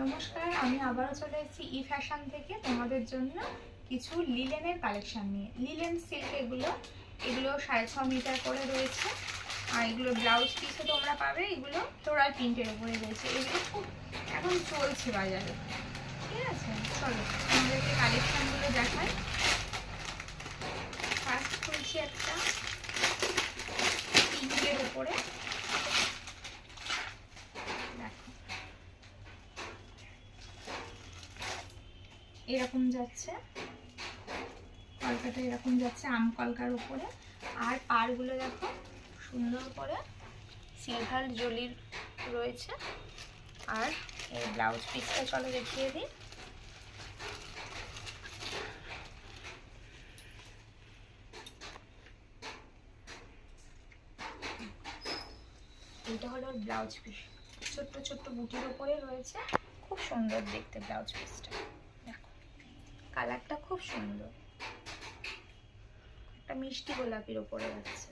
নমস্কার, আমি আবারও চলে এসেছি ই ফ্যাশন থেকে তোমাদের জন্য কিছু লিলেনের কালেকশন নিয়ে। লিলেন সিল্ক এগুলো 6.5 মিটার করে রয়েছে। আর এগুলো ব্লাউজ পিসও তোমরা পাবে। এগুলো ফ্লোরাল প্রিন্টের উপরে রয়েছে। এগুলো খুব এখন চলছে বাজারে, ঠিক আছে? চলো আমাদেরকে কালেকশনগুলো দেখাই। ফার্স্ট খুলছি একটা পিঙ্কের উপরে। এরকম যাচ্ছে কলকাটা, এরকম যাচ্ছে আম কলকার উপরে। আর পাড়গুলো দেখো সুন্দর করে সিলভার জলির রয়েছে। আর এই ব্লাউজ পিসটা চলো দেখিয়ে দিই। এটা হলো ব্লাউজ পিস, ছোট্ট ছোট্ট বুটির উপরে রয়েছে। খুব সুন্দর দেখতে ব্লাউজ পিসটা, দেখো কালারটা খুব সুন্দর, একটা মিষ্টি গোলাপির উপরে যাচ্ছে।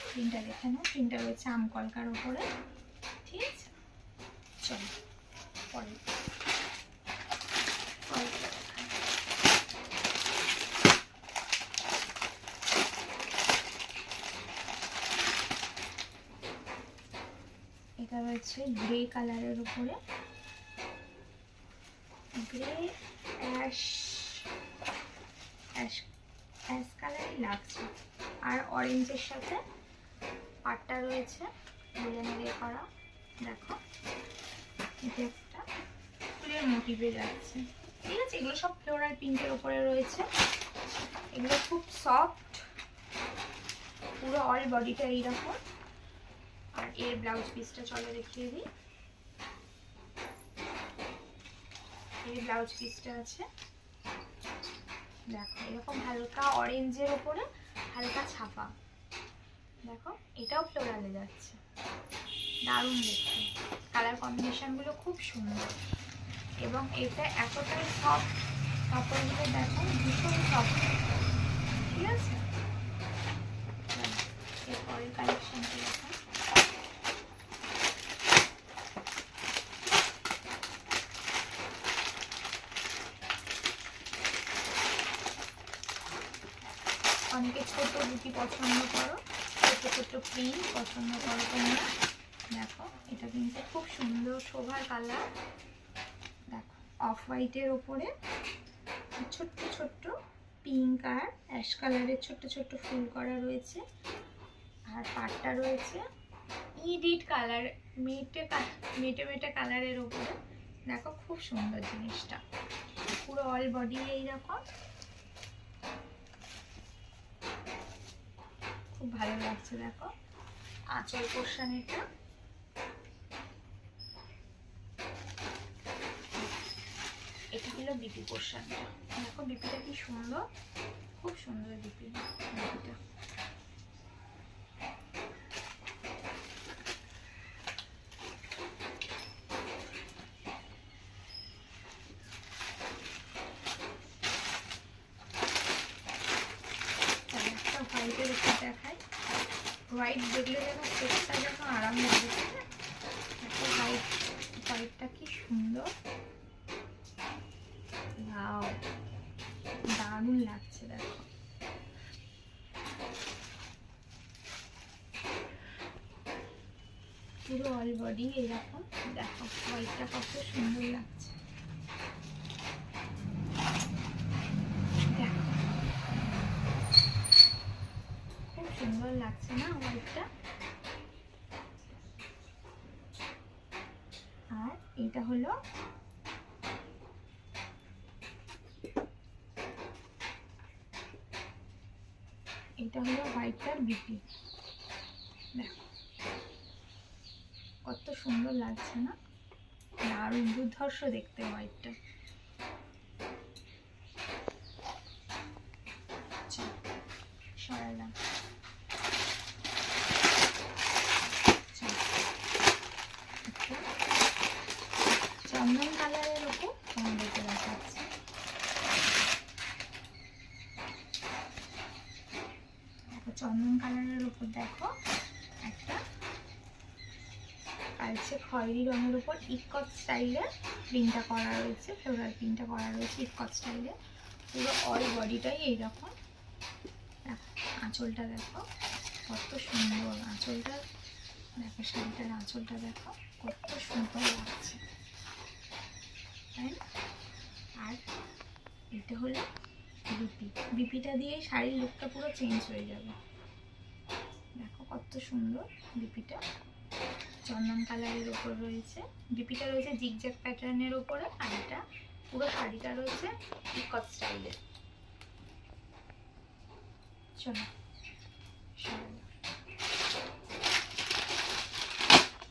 প্রিন্টটা দেখে নাও, প্রিন্টটা রয়েছে আম কলকার উপরে, ঠিক আছে? চলো পরে এটা রয়েছে গ্রে কালারের উপরে, গ্রে অ্যাশ কালারই লাগছে। আর অরেঞ্জের সাথে পাটটা রয়েছে লিলেনের করা, দেখো এটা একটা ফুলের মোটিভে যাচ্ছে, ঠিক আছে? এগুলো সব ফ্লোরাল পিঙ্কের উপরে রয়েছে। এগুলো খুব সফট, পুরো অল বডিটা এইরকম। আর এর ব্লাউজ পিসটা চলো দেখিয়ে দিই। এই ব্লাউজ পিসটা আছে, দেখো এরকম হালকা অরেঞ্জের উপরে হালকা ছাপা, দেখো এটাও ফ্লোরালে যাচ্ছে, দারুণ দেখতে। কালার কম্বিনেশনগুলো খুব সুন্দর এবং এটা এতটাই সফট, কাপড়গুলো দেখো ভীষণ সফট, ঠিক আছে? এরপরের কালেকশনটা দেখো। অনেকে ছোট বুটি পছন্দ করো, ছোট ছোট প্রিন্ট পছন্দ করো তোমরা, দেখো এটা কিন্তু খুব সুন্দর শোভার কালার। দেখো অফ হোয়াইটের ওপরে ছোট্ট ছোট্ট পিঙ্ক আর অ্যাশ কালারের ছোট্ট ছোট্ট ফুল করা রয়েছে। আর পাটটা রয়েছে ইডিট কালার, মেটে মেটে কালারের ওপরে, দেখো খুব সুন্দর জিনিসটা। পুরো অল বডি এইরকম, খুব ভালো লাগছে। দেখো আঁচল পোর্শন, এটা হলো বিপি পোর্শনটা, দেখো বিপিটা কি সুন্দর, খুব সুন্দর বিপিটা। হোয়াইটের উপর দেখাই, হোয়াইট দেখলে যেন চোখটা যেন আরাম লাগে, দেখো হোয়াইটটা কি সুন্দর, দারুণ লাগছে। দেখো পুরো অল বডি এরকম, দেখো হোয়াইটটা কত সুন্দর লাগছে, দেখো খুব সুন্দর লাগছে না হোয়াইটটা? আর এটা হলো হোয়াইটটার বিপি, দেখো কত সুন্দর লাগছে না? দারুণ দুর্ধর্ষ দেখতে হোয়াইটটা। সরালাম, চন্দন কালারের উপর তোমাদেরকে দেখাচ্ছি। দেখো চন্দন কালারের উপর দেখো একটা কালচে খয়েরি রঙের উপর ইকট স্টাইলে প্রিন্টটা করা রয়েছে, ফ্লোরাল প্রিন্টটা করা রয়েছে ইকট স্টাইলে। পুরো অল বডিটাই এইরকম। আঁচলটা দেখো কত সুন্দর, আঁচলটা দেখো, শাড়িটার আঁচলটা দেখো কত সুন্দর লাগছে, তাই না? আর এটা হলো বিপি, বিপিটা দিয়ে শাড়ির লুকটা পুরো চেঞ্জ হয়ে যাবে। দেখো কত সুন্দর বিপিটা, চন্দন কালারের ওপর রয়েছে। বিপিটা রয়েছে জিগজ্যাগ প্যাটার্নের ওপরে, আর এটা পুরো শাড়িটা রয়েছে ইকট স্টাইলের। চলো,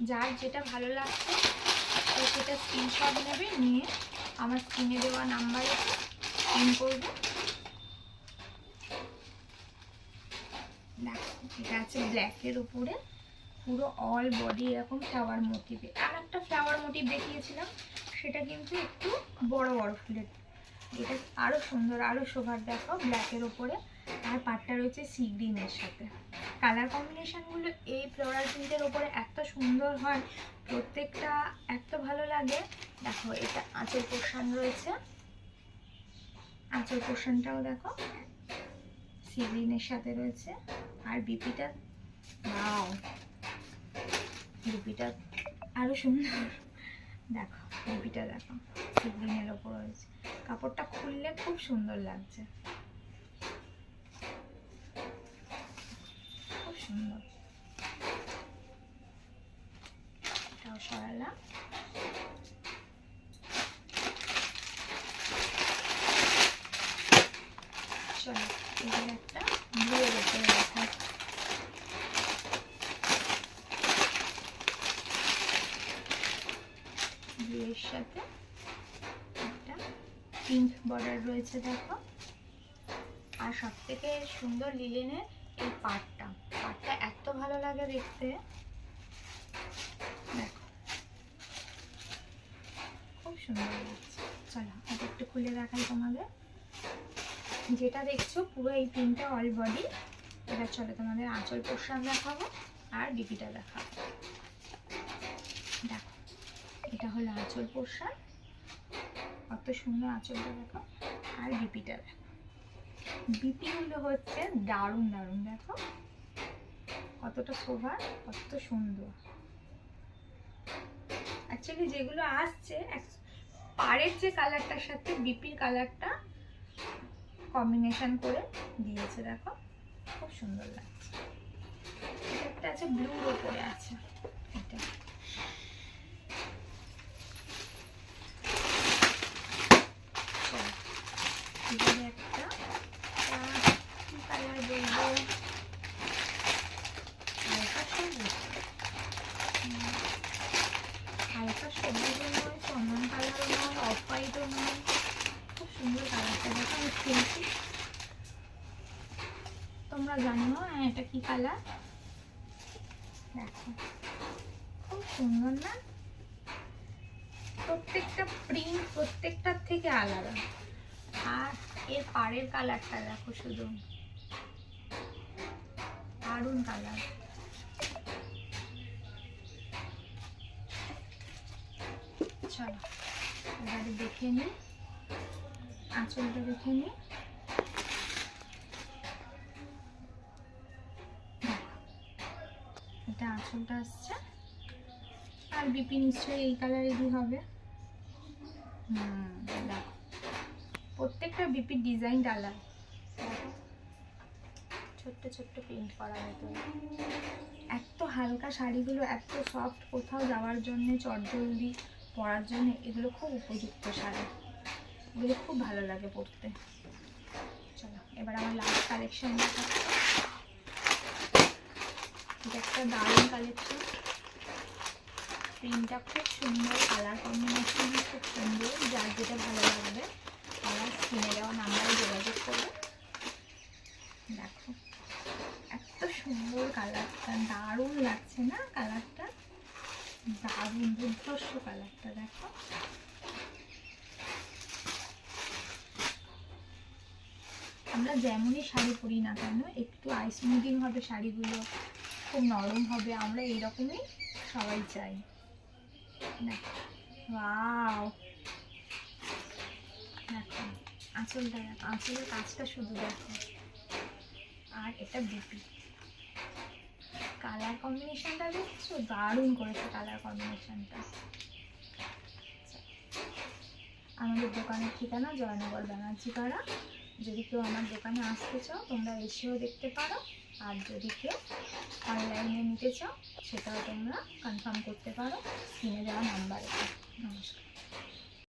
যার যেটা ভালো লাগছে সেটা স্ক্রিনশট নেবে, নিয়ে আমার স্ক্রিনে দেওয়া নাম্বারে পিন করবে। দেখো এটা আছে ব্ল্যাকের উপরে, পুরো অল বডি এরকম ফ্লাওয়ার মোটিভে। আর একটা ফ্লাওয়ার মোটিভ দেখিয়েছিলাম, সেটা কিন্তু একটু বড় বড় ফুলের। এটা আরও সুন্দর, আরও শোভার। দেখো ব্ল্যাকের ওপরে, আর পাটটা রয়েছে সি গ্রিনের সাথে। কালার কম্বিনেশনগুলো এই ফ্লোরাল প্রিন্টের ওপরে এত সুন্দর হয়, প্রত্যেকটা এত ভালো লাগে। দেখো এটা আঁচল পোর্শন রয়েছে, আঁচল পোর্শনটাও দেখো সি গ্রিনের সাথে রয়েছে। আর বিপিটা, ওয়াও, বিপিটা আরও সুন্দর। দেখো বিপিটা দেখো সি গ্রিনের ওপর রয়েছে, কাপড়টা খুললে খুব সুন্দর লাগছে, খুব সুন্দর। এটাও সরালাম। চলো এবার একটা ব্লুয়ের ওপরে রাখা, ব্লুয়ের সাথে একটা পিঙ্ক বর্ডার রয়েছে দেখো। আর সব থেকে সুন্দর লিলেনের এই পাটটা, পাটটা এত ভালো লাগে দেখতে, দেখো খুব সুন্দর লাগছে। চলো এটা একটু খুলে দেখাই তোমাদের। যেটা দেখছো পুরো এই পিনটা অল বডি। এবার চলো তোমাদের আঁচল পোর্শন দেখাবো আর বিপিটা দেখাবো। দেখো এটা হলো আঁচল পোর্শন, কত সুন্দর আঁচলটা দেখো। আর বিপিটা দেখো, বিপিগুলো হচ্ছে দারুণ দারুণ। দেখো কতটা শোভা, কত সুন্দর। অ্যাকচুয়ালি যেগুলো আসছে পাড়ের যে কালারটার সাথে বিপির কালারটা কম্বিনেশন করে দিয়েছে, দেখো খুব সুন্দর লাগছে। এটা একটা আছে ব্লুর ওপরে আছে, এটা একটা কি কালার বলবো, হালকা সবুজ, হালকা সবুজও নয়, চন্দন কালারও নয়, অফ হোয়াইটও নয়, খুব সুন্দর কালারটা। দেখো আমি খেলছি, তোমরা জানিও হ্যাঁ এটা কি কালার। দেখো খুব সুন্দর না, প্রত্যেকটা প্রিন্ট প্রত্যেকটার থেকে আলাদা। আর এর পাড়ের কালারটা দেখো, শুধু দারুণ কালার। চলো এবারে দেখে নিই আঁচলটা, দেখে নিই। এটা আঁচলটা আসছে, আর বিপি নিশ্চয়ই এই কালারেরই হবে। দেখো প্রত্যেকটা বিপির ডিজাইনটা আলাদা। দেখো ছোট্ট ছোট্ট প্রিন্ট করা ভেতরে। এত হালকা শাড়িগুলো এত সফট, কোথাও যাওয়ার জন্য চটজলদি পরার জন্য এগুলো খুব উপযুক্ত শাড়ি, এগুলো খুব ভালো লাগে পরতে। চলো এবার আমার লাস্ট কালেকশন দেখাচ্ছি। এটা একটা দারুণ কালেকশন, প্রিন্টটা খুব সুন্দর, কালার কম্বিনেশন খুব সুন্দর। যার যেটা ভালো লাগবে আমার স্ক্রিনে দেওয়া নাম্বারে যোগাযোগ করবে। দেখো এত সুন্দর কালারটা, দারুণ লাগছে না কালারটা, দারুণ দুর্ধর্ষ কালারটা। দেখো আমরা যেমনই শাড়ি পরি না কেন, একটু আইস স্মুদিং হবে শাড়িগুলো, খুব নরম হবে, আমরা এইরকমই সবাই চাই। দেখো, ওয়াও, দেখো আঁচলটা, দেখো আঁচলের কাজটা শুধু দেখো। আর এটা বিপি, কালার কম্বিনেশনটা দেখছো, দারুণ করেছে কালার কম্বিনেশনটা। আমাদের দোকানের ঠিকানা জয়নগর ব্যানার্জি পাড়া। যদি কেউ আমার দোকানে আসতে চাও তোমরা এসেও দেখতে পারো, আর যদি কেউ অনলাইনে নিতে চাও সেটাও তোমরা কনফার্ম করতে পারো স্ক্রিনে দেওয়া নাম্বারে। নমস্কার।